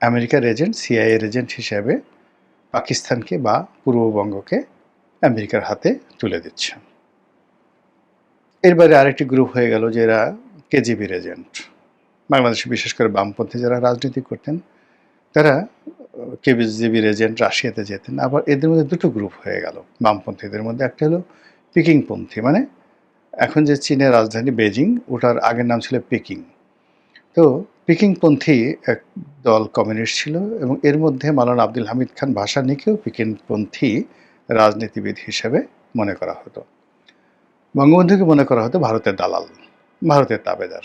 আমেরিকার agent, সিআইএর agent হিসেবে পাকিস্তানকে বা পূর্ববঙ্গকে আমেরিকার হাতে তুলে দিচ্ছে। এর বাইরে আরেকটি গ্রুপ হয়ে গেল যে এরা কেজিবির এজেন্ট। বাংলাদেশে বিশেষ করে বামপন্থী যারা রাজনীতি করতেন তারা কেজিবির এজেন্ট রাশিয়াতে যেতেন। আবার এদের মধ্যে দুটো গ্রুপ হয়ে গেল বামপন্থীদের মধ্যে। একটা হলো পিকিংপন্থী, মানে এখন যে চীনের রাজধানী বেজিং, ওটার আগের নাম ছিল পেকিং। তো পিকিংপন্থী এক দল কমিউনিস্ট ছিল এবং এর মধ্যে মাওলানা আব্দুল হামিদ খান ভাসানীকেও পিকিংপন্থী রাজনীতিবিদ হিসেবে মনে করা হতো। বঙ্গবন্ধুকে মনে করা হতো ভারতের দালাল, ভারতের তাবেদার।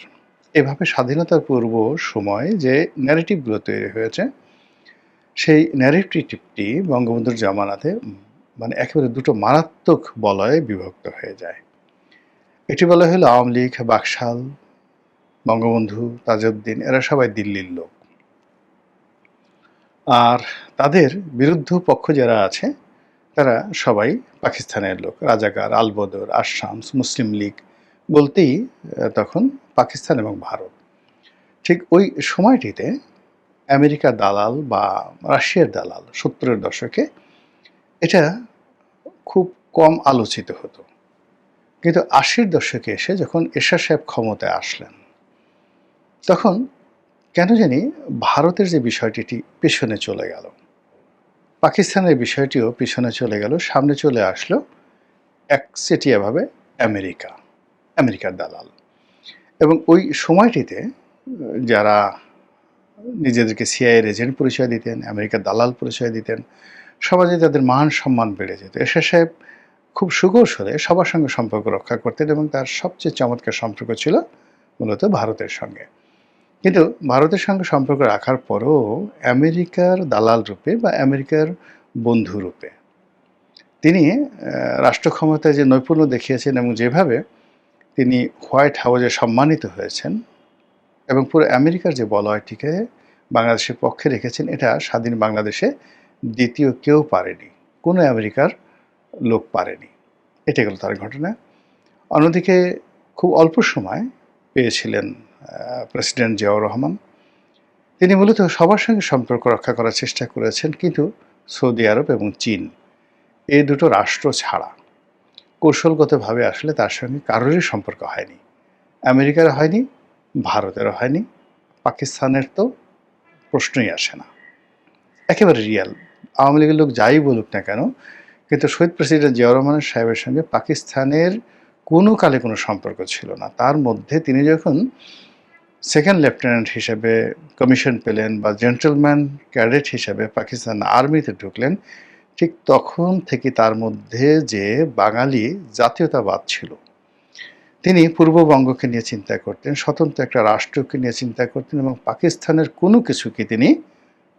এভাবে স্বাধীনতার পূর্ব সময় যে ন্যারেটিভগুলো তৈরি হয়েছে সেই ন্যারেটিভটি বঙ্গবন্ধুর জামানাতে মানে একেবারে দুটো মারাত্মক বলয়ে বিভক্ত হয়ে যায়। এটি বলা হলো আওয়ামী লীগ, বাকশাল, বঙ্গবন্ধু, তাজউদ্দিন এরা সবাই দিল্লির লোক, আর তাদের বিরুদ্ধ পক্ষ যারা আছে তারা সবাই পাকিস্তানের লোক। রাজাকার, আলবদর, আশামস, মুসলিম লীগ বলতেই তখন পাকিস্তান এবং ভারত। ঠিক ওই সময়টিতে আমেরিকার দালাল বা রাশিয়ার দালাল 70-এর দশকে এটা খুব কম আলোচিত হতো। কিন্তু 80-র দশকে এসে যখন এরশাদ সাহেব ক্ষমতায় আসলেন তখন কেন জানি ভারতের যে বিষয়টি পেছনে চলে গেল, পাকিস্তানের বিষয়টিও পিছনে চলে গেল, সামনে চলে আসলো একচেটিয়াভাবে আমেরিকার দালাল। এবং ওই সময়টিতে যারা নিজেদেরকে সিআইএর এজেন্ট পরিচয় দিতেন, আমেরিকার দালাল পরিচয় দিতেন, সমাজে তাদের মান সম্মান বেড়ে যেত। এরশাদ সাহেব খুব সুকৌশলে সবার সঙ্গে সম্পর্ক রক্ষা করতেন এবং তার সবচেয়ে চমৎকার সম্পর্ক ছিল মূলত ভারতের সঙ্গে। কিন্তু ভারতের সঙ্গে সম্পর্ক রাখার পরও আমেরিকার দালাল রূপে বা আমেরিকার বন্ধু রূপে তিনি রাষ্ট্র ক্ষমতায় যে নৈপুণ্য দেখিয়েছেন এবং যেভাবে তিনি হোয়াইট হাউসে সম্মানিত হয়েছেন এবং পুরো আমেরিকার যে বলয়টিকে বাংলাদেশের পক্ষে রেখেছেন, এটা স্বাধীন বাংলাদেশে দ্বিতীয় কেউ পারেনি, কোনো আমেরিকার লোক পারেনি। এটা গেল তার ঘটনা। অন্যদিকে খুব অল্প সময় পেয়েছিলেন প্রেসিডেন্ট জিয়াউর রহমান। তিনি মূলত সবার সঙ্গে সম্পর্ক রক্ষা করার চেষ্টা করেছেন, কিন্তু সৌদি আরব এবং চীন এই দুটো রাষ্ট্র ছাড়া কৌশলগতভাবে আসলে তার সঙ্গে কারোরই সম্পর্ক হয়নি। আমেরিকার হয়নি, ভারতেরও হয়নি, পাকিস্তানের তো প্রশ্নই আসে না। একেবারে রিয়াল। আওয়ামী লীগের লোক যাই বলুক না কেন, কিন্তু শহীদ প্রেসিডেন্ট জিয়াউর রহমান সাহেবের সঙ্গে পাকিস্তানের কোনো কালে কোনো সম্পর্ক ছিল না। তার মধ্যে তিনি যখন সেকেন্ড লেফটেন্যান্ট হিসেবে কমিশন পেলেন বা জেন্টলম্যান ক্যাডেট হিসেবে পাকিস্তান আর্মিতে ঢুকলেন, ঠিক তখন থেকে তার মধ্যে যে বাঙালি জাতীয়তাবাদ ছিল, তিনি পূর্ববঙ্গকে নিয়ে চিন্তা করতেন, স্বতন্ত্র একটা রাষ্ট্রকে নিয়ে চিন্তা করতেন এবং পাকিস্তানের কোনো কিছুকে তিনি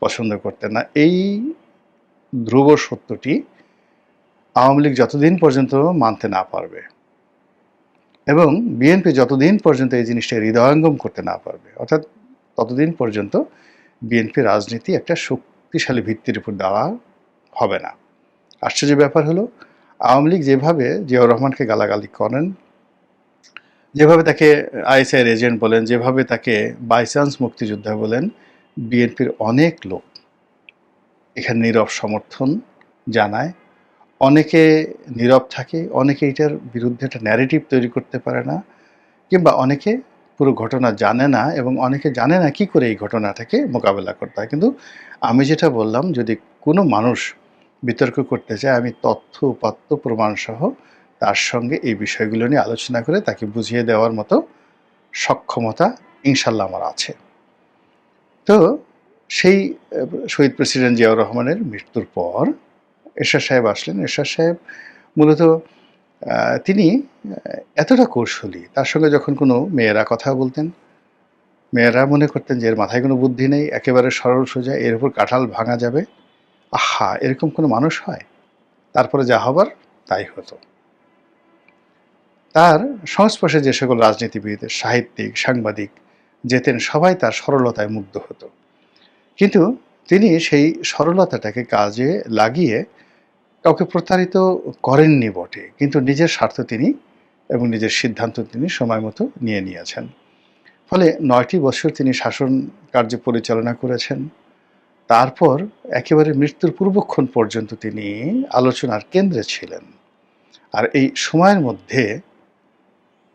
পছন্দ করতেন না। এই ধ্রুব সত্যটি আওয়ামী লীগ যতদিন পর্যন্ত মানতে না পারবে এবং বিএনপি যতদিন পর্যন্ত এই জিনিসটা হৃদয়ঙ্গম করতে না পারবে, অর্থাৎ ততদিন পর্যন্ত বিএনপি রাজনীতি একটা শক্তিশালী ভিত্তির উপর দেওয়া হবে না। আশ্চর্য ব্যাপার হলো, আওয়ামী লীগ যেভাবে জিয়াউর রহমানকে গালাগালি করেন, যেভাবে তাকে আইএসআইয়ের এজেন্ট বলেন, যেভাবে তাকে বাইচান্স মুক্তিযোদ্ধা বলেন, বিএনপির অনেক লোক এখানে নীরব সমর্থন জানায়। অনেকে নীরব থাকে, অনেকে এটার বিরুদ্ধে একটা ন্যারেটিভ তৈরি করতে পারে না, কিংবা অনেকে পুরো ঘটনা জানে না এবং অনেকে জানে না কী করে এই ঘটনাটাকে মোকাবেলা করতে হয়। কিন্তু আমি যেটা বললাম, যদি কোনো মানুষ বিতর্ক করতে চায়, আমি তথ্য উপাত্ত প্রমাণসহ তার সঙ্গে এই বিষয়গুলো নিয়ে আলোচনা করে তাকে বুঝিয়ে দেওয়ার মতো সক্ষমতা ইনশাল্লাহ আমার আছে। তো সেই শহীদ প্রেসিডেন্ট জিয়াউর রহমানের মৃত্যুর পর এরশাদ সাহেব আসলেন। এরশাদ সাহেব মূলত তিনি এতটা কৌশলী, তার সঙ্গে যখন কোনো মেয়েরা কথা বলতেন, মেয়েরা মনে করতেন যে এর মাথায় কোনো বুদ্ধি নেই, একেবারে সরল সোজা, এর উপর কাঁঠাল ভাঙা যাবে। আহা, এরকম কোনো মানুষ হয়? তারপরে যা হবার তাই হতো। তার সংস্পর্শে যে সকল রাজনীতিবিদ, সাহিত্যিক, সাংবাদিক যেতেন, সবাই তার সরলতায় মুগ্ধ হতো। কিন্তু তিনি সেই সরলতাটাকে কাজে লাগিয়ে কাউকে প্রতারিত করেননি বটে, কিন্তু নিজের স্বার্থ তিনি এবং নিজের সিদ্ধান্ত তিনি সময় মতো নিয়ে নিয়েছেন। ফলে 9টি বছর তিনি শাসন কার্য পরিচালনা করেছেন। তারপর একেবারে মৃত্যুর পূর্বক্ষণ পর্যন্ত তিনি আলোচনার কেন্দ্রে ছিলেন। আর এই সময়ের মধ্যে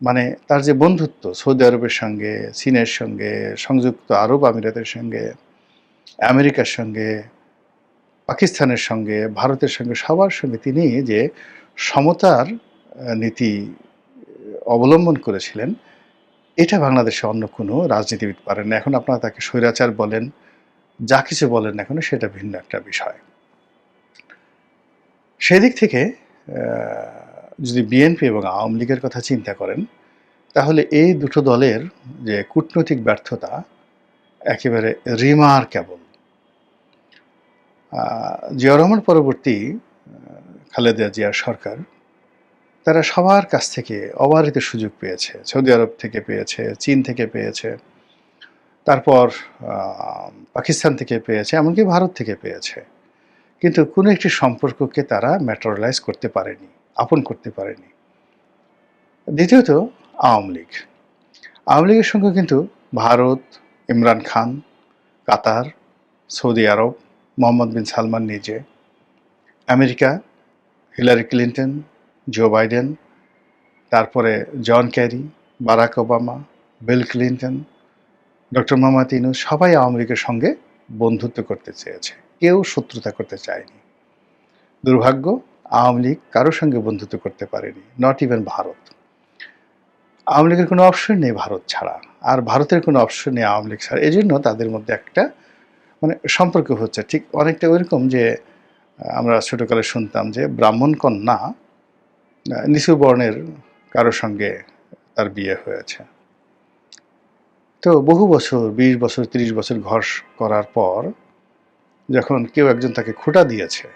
মানে তার যে বন্ধুত্ব সৌদি আরবের সঙ্গে, চীনের সঙ্গে, সংযুক্ত আরব আমিরাতের সঙ্গে, আমেরিকার সঙ্গে, পাকিস্তানের সঙ্গে, ভারতের সঙ্গে, সবার সঙ্গে তিনি যে সমতার নীতি অবলম্বন করেছিলেন, এটা বাংলাদেশে অন্য কোনো রাজনীতিবিদ পারেন না। এখন আপনারা তাকে স্বৈরাচার বলেন, যা কিছু বলেন না কেন, সেটা ভিন্ন একটা বিষয়। সেদিক থেকে যদি বিএনপি এবং আওয়ামী লীগের কথা চিন্তা করেন, তাহলে এই দুটো দলের যে কূটনৈতিক ব্যর্থতা একেবারে রিমার্কেবল। জিয়া রহমান পরবর্তী খালেদা জিয়ার সরকার, তারা সবার কাছ থেকে অবারিত সুযোগ পেয়েছে। সৌদি আরব থেকে পেয়েছে, চীন থেকে পেয়েছে, তারপর পাকিস্তান থেকে পেয়েছে, এমনকি ভারত থেকে পেয়েছে। কিন্তু কোনো একটি সম্পর্ককে তারা ম্যাটেরিয়ালাইজ করতে পারেনি, আপন করতে পারেনি। দ্বিতীয়ত আওয়ামী লীগ। আওয়ামী লীগের সঙ্গে কিন্তু Bharat, Imran Khan, Qatar, Saudi Arab, Mohammed bin Salman নিজে, America, Hillary Clinton, Joe Biden, তারপরে John Kerry, Barack Obama, Bill Clinton, doctor Muhammad Yunus, সবাই আওয়ামী লীগের সঙ্গে বন্ধুত্ব করতে চেয়েছে, কেউ শত্রুতা করতে চায়নি। দুর্ভাগ্য, আওয়ামী লীগ কারোর সঙ্গে বন্ধুত্ব করতে পারেনি, নট ইভেন ভারত। আওয়ামী লীগের কোনো অপশন নেই ভারত ছাড়া, আর ভারতের কোনো অপশন নেই আওয়ামী লীগ ছাড়া। এই জন্য তাদের মধ্যে একটা মানে সম্পর্ক হচ্ছে ঠিক অনেকটা ওইরকম যে আমরা ছোটোকালে শুনতাম যে ব্রাহ্মণ কন্যা নিচু বর্ণের কারোর সঙ্গে তার বিয়ে হয়েছে। তো বহু বছর, 20 বছর, 30 বছর ঘর করার পর যখন কেউ একজন তাকে খোঁটা দিয়েছে,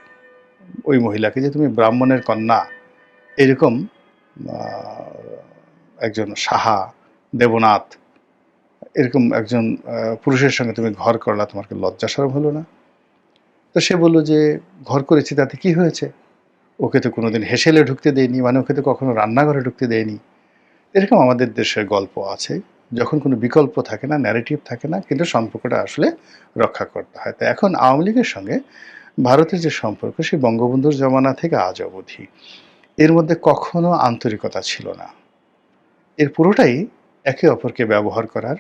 ওই মহিলাকে, যে তুমি ব্রাহ্মণের কন্যা, এরকম একজন সাহা, দেবনাথ, এরকম একজন পুরুষের সঙ্গে তুমি ঘর করলা, তোমার কি লজ্জা শরম হলো না? তো সে বলল যে ঘর করেছি তাতে কি হয়েছে, ওকে তো কোনোদিন হেসেলে ঢুকতে দেয়নি, মানে ওকে তো কখনো রান্নাঘরে ঢুকতে দেয়নি। এরকম আমাদের দেশের গল্প আছে, যখন কোনো বিকল্প থাকে না, ন্যারেটিভ থাকে না, কিন্তু সম্পর্কটা আসলে রক্ষা করতে হয়। তো এখন আওয়ামী লীগের সঙ্গে ভারতের যে সম্পর্ক, সেই বঙ্গবন্ধুর জমানা থেকে আজ অবধি এর মধ্যে কখনো আন্তরিকতা ছিল না। এর পুরোটাই একে অপরকে ব্যবহার করার,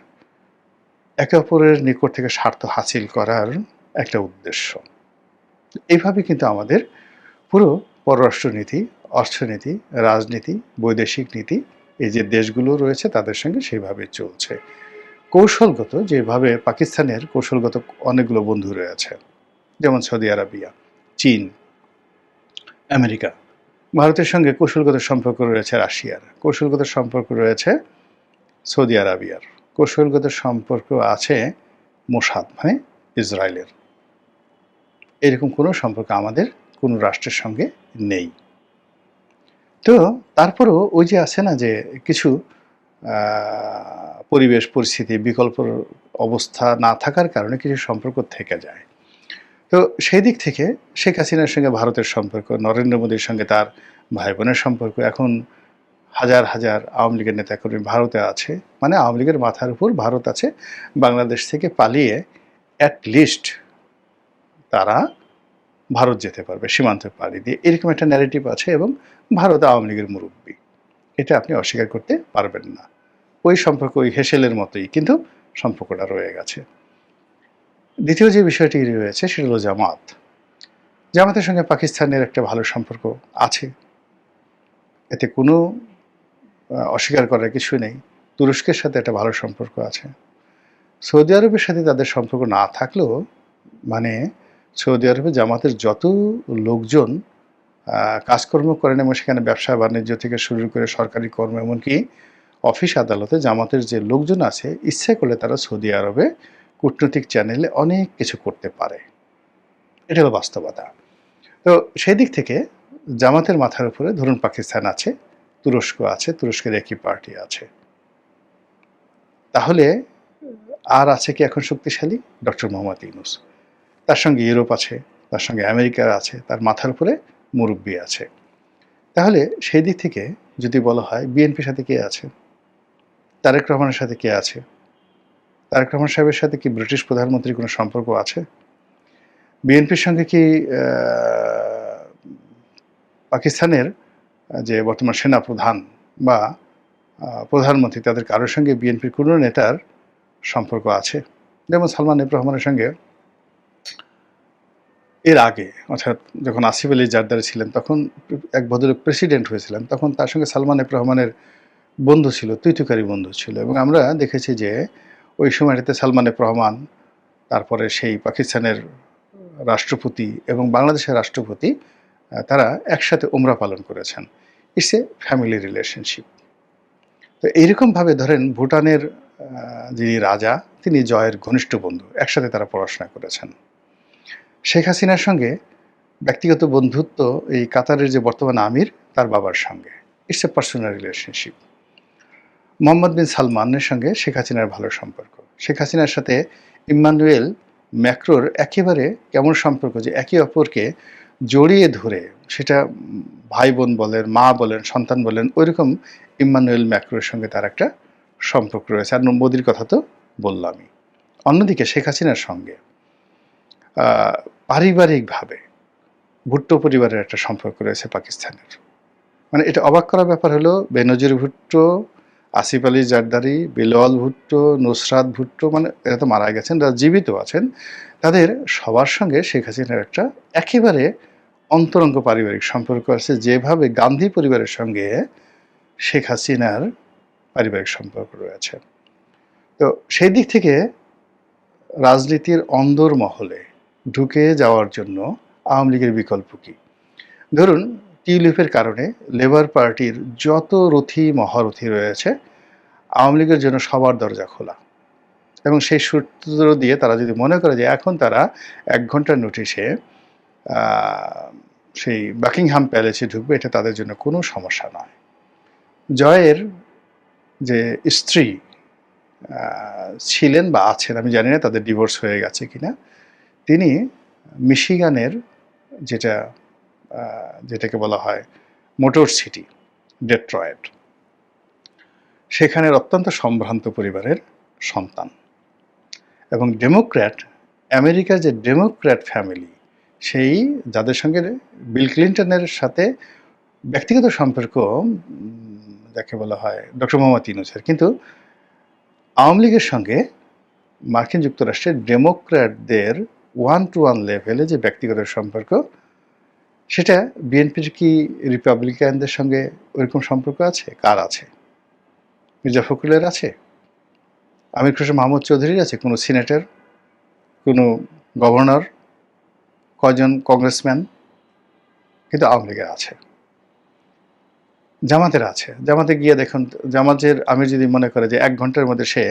একে অপরের নিকট থেকে স্বার্থ হাসিল করার একটা উদ্দেশ্য। এইভাবে কিন্তু আমাদের পুরো পররাষ্ট্রনীতি, অর্থনীতি, রাজনীতি, বৈদেশিক নীতি, এই যে দেশগুলো রয়েছে তাদের সঙ্গে সেইভাবে চলছে। কৌশলগত যেভাবে পাকিস্তানের কৌশলগত অনেকগুলো বন্ধু রয়েছে, যেমন সৌদি আরবিয়া, চীন, আমেরিকা। ভারতের সঙ্গে কৌশলগত সম্পর্ক রয়েছে রাশিয়ার, কৌশলগত সম্পর্ক রয়েছে সৌদি আরবিয়ার, কৌশলগত সম্পর্ক আছে মোসাদ মানে ইসরায়েলের। এরকম কোনো সম্পর্ক আমাদের কোনো রাষ্ট্রের সঙ্গে নেই। তো তারপরেও ওই যে আছে না যে কিছু পরিবেশ পরিস্থিতি, বিকল্প অবস্থা না থাকার কারণে কিছু সম্পর্ক থেকে যায়। তো সেই দিক থেকে শেখ হাসিনার সঙ্গে ভারতের সম্পর্ক, নরেন্দ্র মোদীর সঙ্গে তার ভাই বোনের সম্পর্ক, এখন হাজার হাজার আওয়ামী লীগের নেতাকর্মী ভারতে আছে, মানে আওয়ামী লীগের মাথার উপর ভারত আছে। বাংলাদেশ থেকে পালিয়ে অ্যাট লিস্ট তারা ভারত যেতে পারবে সীমান্ত পাড়ি দিয়ে, এরকম একটা ন্যারেটিভ আছে। এবং ভারত আওয়ামী লীগের মুরব্বী, এটা আপনি অস্বীকার করতে পারবেন না। ওই সম্পর্ক ওই হেসেলের মতোই, কিন্তু সম্পর্কটা রয়ে গেছে। দ্বিতীয় যে বিষয়টি রয়েছে সেটা হলো জামাত। জামাতের সঙ্গে পাকিস্তানের একটা ভালো সম্পর্ক আছে, এতে কোনো অস্বীকার করার কিছু নেই। তুরস্কের সাথে একটা ভালো সম্পর্ক আছে। সৌদি আরবের সাথে তাদের সম্পর্ক না থাকলেও, মানে সৌদি আরবে জামাতের যত লোকজন কাজকর্ম করেন এবং সেখানে ব্যবসা বাণিজ্য থেকে শুরু করে সরকারি কর্ম, এমনকি অফিস আদালতে জামাতের যে লোকজন আছে, ইচ্ছে করলে তারা সৌদি আরবে কূটনৈতিক চ্যানেলে অনেক কিছু করতে পারে। এটা হলো বাস্তবতা। তো সেই দিক থেকে জামাতের মাথার উপরে ধরুন পাকিস্তান আছে, তুরস্ক আছে, তুরস্কের একই পার্টি আছে, তাহলে আর আছে কি এখন শক্তিশালী? ডক্টর মোহাম্মদ ইউনূস। তার সঙ্গে ইউরোপ আছে, তার সঙ্গে আমেরিকা আছে, তার মাথার উপরে মুরব্বি আছে। তাহলে সেই দিক থেকে যদি বলা হয় বিএনপির সাথে কে আছে, তারেক রহমানের সাথে কে আছে, তারেক রহমান সাহেবের সাথে কি ব্রিটিশ প্রধানমন্ত্রীর কোনো সম্পর্ক আছে? বিএনপির সঙ্গে কি পাকিস্তানের যে বর্তমান সেনাপ্রধান বা প্রধানমন্ত্রী তাদের কারোর সঙ্গে বিএনপির কোনো নেতার সম্পর্ক আছে? যেমন সালমান এফ রহমানের সঙ্গে এর আগে, অর্থাৎ যখন আসিফ আলী জারদারি ছিলেন, তখন এক ভদ্রলোক প্রেসিডেন্ট হয়েছিলেন, তখন তার সঙ্গে সালমান এফ রহমানের বন্ধু ছিল, তুইতুকারি বন্ধু ছিল। এবং আমরা দেখেছি যে ওই সময়টাতে সালমান এফ রহমান, তারপরে সেই পাকিস্তানের রাষ্ট্রপতি এবং বাংলাদেশের রাষ্ট্রপতি, তারা একসাথে উমরা পালন করেছেন। It's a family relationship. তো এইরকমভাবে ধরেন ভুটানের যিনি রাজা, তিনি জয়ের ঘনিষ্ঠ বন্ধু, একসাথে তারা পড়াশোনা করেছেন। শেখ হাসিনার সঙ্গে ব্যক্তিগত বন্ধুত্ব এই কাতারের যে বর্তমান আমির, তার বাবার সঙ্গে। It's a personal relationship. Mohammed bin সালমানের সঙ্গে শেখ হাসিনার ভালো সম্পর্ক। শেখ হাসিনার সাথে ইম্মানুয়েল ম্যাক্রোর একেবারে কেমন সম্পর্ক যে একে অপরকে জড়িয়ে ধরে, সেটা ভাই বোন বলেন, মা বলেন, সন্তান বলেন, ওইরকম ইম্মানুয়েল ম্যাক্রোর সঙ্গে তার একটা সম্পর্ক রয়েছে। আর মোদির কথা তো বললামই। অন্যদিকে শেখ হাসিনার সঙ্গে পারিবারিকভাবে ভুট্টো পরিবারের একটা সম্পর্ক রয়েছে পাকিস্তানের। মানে এটা অবাক করার ব্যাপার হলো, বেনজির ভুট্টো, আসিফ আলী জারদারি, বিলওয়াল ভুট্টো, নুসরাত ভুট্টো, মানে এরা তো মারা গেছেন, যারা জীবিত আছেন, তাদের সবার সঙ্গে শেখ হাসিনার একটা একেবারে অন্তরঙ্গ পারিবারিক সম্পর্ক আছে, যেভাবে গান্ধী পরিবারের সঙ্গে শেখ হাসিনার পারিবারিক সম্পর্ক রয়েছে। তো সেই দিক থেকে রাজনীতির অন্দর মহলে ঢুকে যাওয়ার জন্য আওয়ামী লীগের বিকল্প কী? ধরুন, টিউলিপের কারণে লেবার পার্টির যত রথী মহারথী রয়েছে, আওয়ামী লীগের জন্য সবার দরজা খোলা। এবং সেই সূত্র দিয়ে তারা যদি মনে করে যে এখন তারা 1 ঘন্টার নোটিশে সেই বাকিংহাম প্যালেসে ঢুকবে, এটা তাদের জন্য কোনো সমস্যা নয়। জয়ের যে স্ত্রী ছিলেন বা আছেন, আমি জানি না তাদের ডিভোর্স হয়ে গেছে কিনা, তিনি মিশিগানের যেটাকে বলা হয় মোটর সিটি, ডেট্রয়েট, সেখানের অত্যন্ত সম্ভ্রান্ত পরিবারের সন্তান। এবং ডেমোক্র্যাট, আমেরিকার যে ডেমোক্র্যাট ফ্যামিলি, সেই যাদের সঙ্গে বিল ক্লিন্টনের সাথে ব্যক্তিগত সম্পর্ক যাকে বলা হয় ডক্টর মোহাম্মদ ইউনূসের, কিন্তু আওয়ামী লীগের সঙ্গে মার্কিন যুক্তরাষ্ট্রের ডেমোক্র্যাটদের 1-to-1 লেভেলে যে ব্যক্তিগত সম্পর্ক, সেটা বিএনপির কি রিপাবলিকানদের সঙ্গে ওইরকম সম্পর্ক আছে? কার আছে? মির্জা ফখরুলের আছে? আমির খসরু মাহমুদ চৌধুরীর আছে? কোনো সিনেটর, কোনো গভর্নর, কয়জন কংগ্রেসম্যান? কিন্তু আওয়ামী লীগের আছে, জামাতের আছে। জামাতে গিয়ে দেখুন, জামাতের আমির যদি মনে করে যে 1 ঘন্টার মধ্যে সে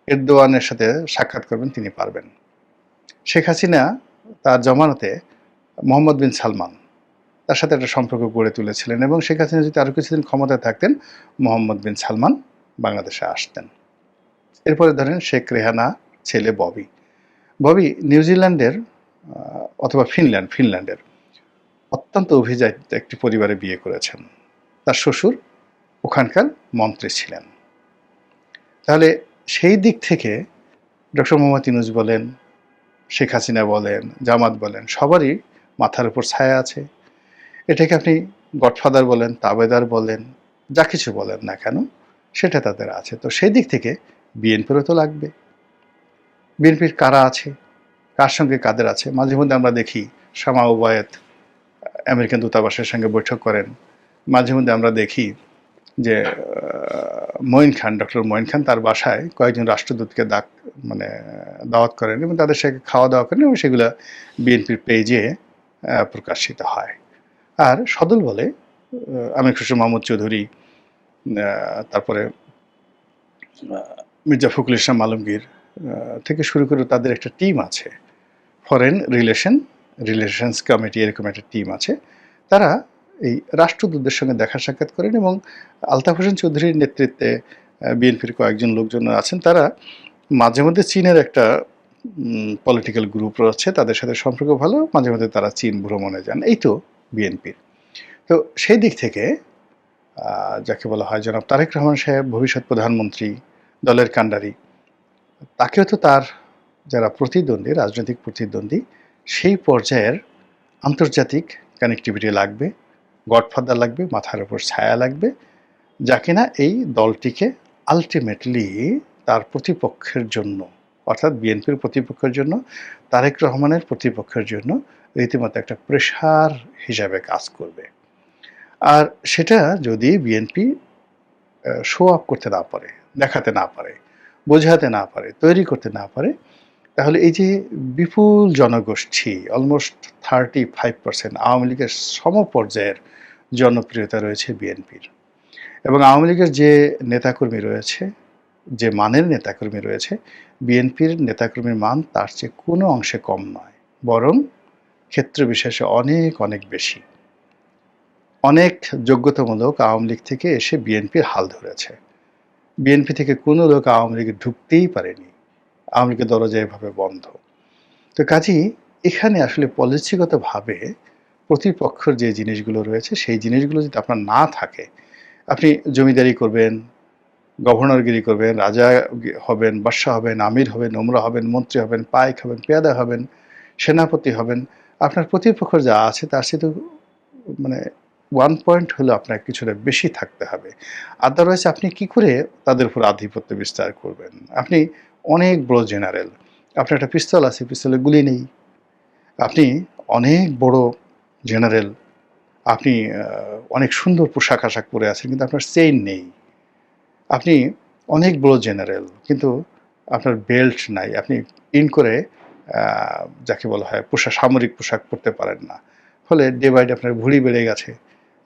এরদোয়ানের সাথে সাক্ষাৎ করবেন, তিনি পারবেন। শেখ হাসিনা তার জমানতে মোহাম্মদ বিন সালমান, তার সাথে একটা সম্পর্ক গড়ে তুলেছিলেন, এবং শেখ হাসিনা যদি আরও কিছুদিন ক্ষমতায় থাকতেন, মোহাম্মদ বিন সালমান বাংলাদেশে আসতেন। এরপরে ধরেন শেখ রেহানা ছেলে ববি, নিউজিল্যান্ডের অথবা ফিনল্যান্ডের অত্যন্ত অভিজাত একটি পরিবারে বিয়ে করেছেন। তার শ্বশুর ওখানকার মন্ত্রী ছিলেন। তাহলে সেই দিক থেকে ডক্টর মোহাম্মদ ইউনূস বলেন, শেখ হাসিনা বলেন, জামাত বলেন, সবারই মাথার উপর ছায়া আছে। এটাকে আপনি গডফাদার বলেন, তাবেদার বলেন, যা কিছু বলেন না কেন, সেটা তাদের আছে। তো সেই দিক থেকে বিএনপিরও তো লাগবে। বিএনপির কারা আছে, কার সঙ্গে কাদের আছে? মাঝে মধ্যে আমরা দেখি শামা ওবায়েদ আমেরিকান দূতাবাসের সঙ্গে বৈঠক করেন। মাঝে মধ্যে আমরা দেখি যে ডক্টর মঈন খান তার বাসায় কয়েকজন রাষ্ট্রদূতকে দাওয়াত করেন এবং তাদের সাথে খাওয়া দাওয়া করেন, এবং সেগুলো বিএনপির পেজে প্রকাশিত হয়। আর সদল বলে আমির খসরু মাহমুদ চৌধুরী, তারপরে মির্জা ফখরুল ইসলাম আলমগীর থেকে শুরু করে তাদের একটা টিম আছে, ফরেন রিলেশনস কমিটি, এরকম একটা টিম আছে। তারা এই রাষ্ট্রদূতদের সঙ্গে দেখা সাক্ষাৎ করেন, এবং আলতাফ হোসেন চৌধুরীর নেতৃত্বে বিএনপির কয়েকজন লোকজন আছেন, তারা মাঝে মধ্যে চীনের একটা পলিটিক্যাল গ্রুপ রয়েছে, তাদের সাথে সম্পর্ক ভালো, মাঝে মধ্যে তারা চীন ভ্রমণে যান। এই তো বিএনপির। তো সেই দিক থেকে যাকে বলা হয় জনাব তারেক রহমান সাহেব, ভবিষ্যৎ প্রধানমন্ত্রী, দলের কাণ্ডারি, তাকেও তো তার যারা প্রতিদ্বন্দ্বী, রাজনৈতিক প্রতিদ্বন্দ্বী, সেই পর্যায়ের আন্তর্জাতিক কানেক্টিভিটি লাগবে, গডফাদার লাগবে, মাথার উপর ছায়া লাগবে, যা কিনা এই দলটিকে আলটিমেটলি তার প্রতিপক্ষের জন্য, অর্থাৎ বিএনপির প্রতিপক্ষের জন্য, তারেক রহমানের প্রতিপক্ষের জন্য রীতিমতো একটা প্রেশার হিসাবে কাজ করবে। আর সেটা যদি বিএনপি শো আপ করতে না পারে, দেখাতে না পারে, বোঝাতে না পারে, তৈরি করতে না পারে, তাহলে এই যে বিপুল জনগোষ্ঠী, অলমোস্ট 35% আওয়ামী লীগের সমপর্যায়ের জনপ্রিয়তা রয়েছে বিএনপির, এবং আওয়ামী লীগের যে নেতাকর্মী রয়েছে, যে মানের নেতাকর্মী রয়েছে, বিএনপির নেতাকর্মীর মান তার চেয়ে কোনো অংশে কম নয়, বরং ক্ষেত্র বিশেষে অনেক অনেক বেশি। অনেক যোগ্যতামূলক আওয়ামী লীগ থেকে এসে বিএনপির হাল ধরেছে। বিএনপি থেকে কোনো লোক আওয়ামী লীগে ঢুকতেই পারেনি, আওয়ামী লীগের দরজা এভাবে বন্ধ। তো কাজেই এখানে আসলে পলিসিগতভাবে প্রতিপক্ষের যে জিনিসগুলো রয়েছে, সেই জিনিসগুলো যদি আপনার না থাকে, আপনি জমিদারি করবেন, গভর্নরগিরি করবেন, রাজা হবেন, বাদশাহ হবেন, আমির হবেন, ওমরা হবেন, মন্ত্রী হবেন, পাইক হবেন, পেয়াদা হবেন, সেনাপতি হবেন, আপনার প্রতিপক্ষ যা আছে তার সাথে মানে 1 পয়েন্ট হলেও আপনার কিছুটা বেশি থাকতে হবে। আদারওয়াইজ আপনি কি করে তাদের উপর আধিপত্য বিস্তার করবেন? আপনি অনেক বড় জেনারেল, আপনার একটা পিস্তল আছে, পিস্তলে গুলি নেই। আপনি অনেক বড় জেনারেল, আপনি অনেক সুন্দর পোশাক-আশাক পরে আছেন, কিন্তু আপনার চেইন নেই। আপনি অনেক বড় জেনারেল, কিন্তু আপনার বেল্ট নাই। আপনি ইন করে যাকে বলা হয় সামরিক পোশাক পরতে পারেন না। ফলে ডে বাই ডে আপনার ভুঁড়ি বেড়ে গেছে।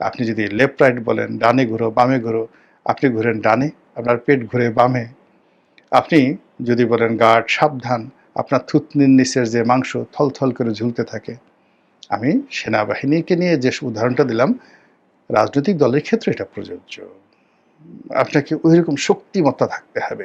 আপনি যদি লেফট রাইট বলেন, ডানে ঘুরো, বামে ঘুরো, আপনি ঘুরেন ডানে, আপনার পেট ঘুরে বামে। আপনি যদি বলেন গার্ড সাবধান, আপনার থুতনির নিচের যে মাংস থলথল করে ঝুলতে থাকে। আমি সেনাবাহিনীকে নিয়ে যে উদাহরণটা দিলাম, রাজনৈতিক দলের ক্ষেত্রে এটা প্রযোজ্য। আপনাকে ওইরকম শক্তিমত্তা থাকতে হবে।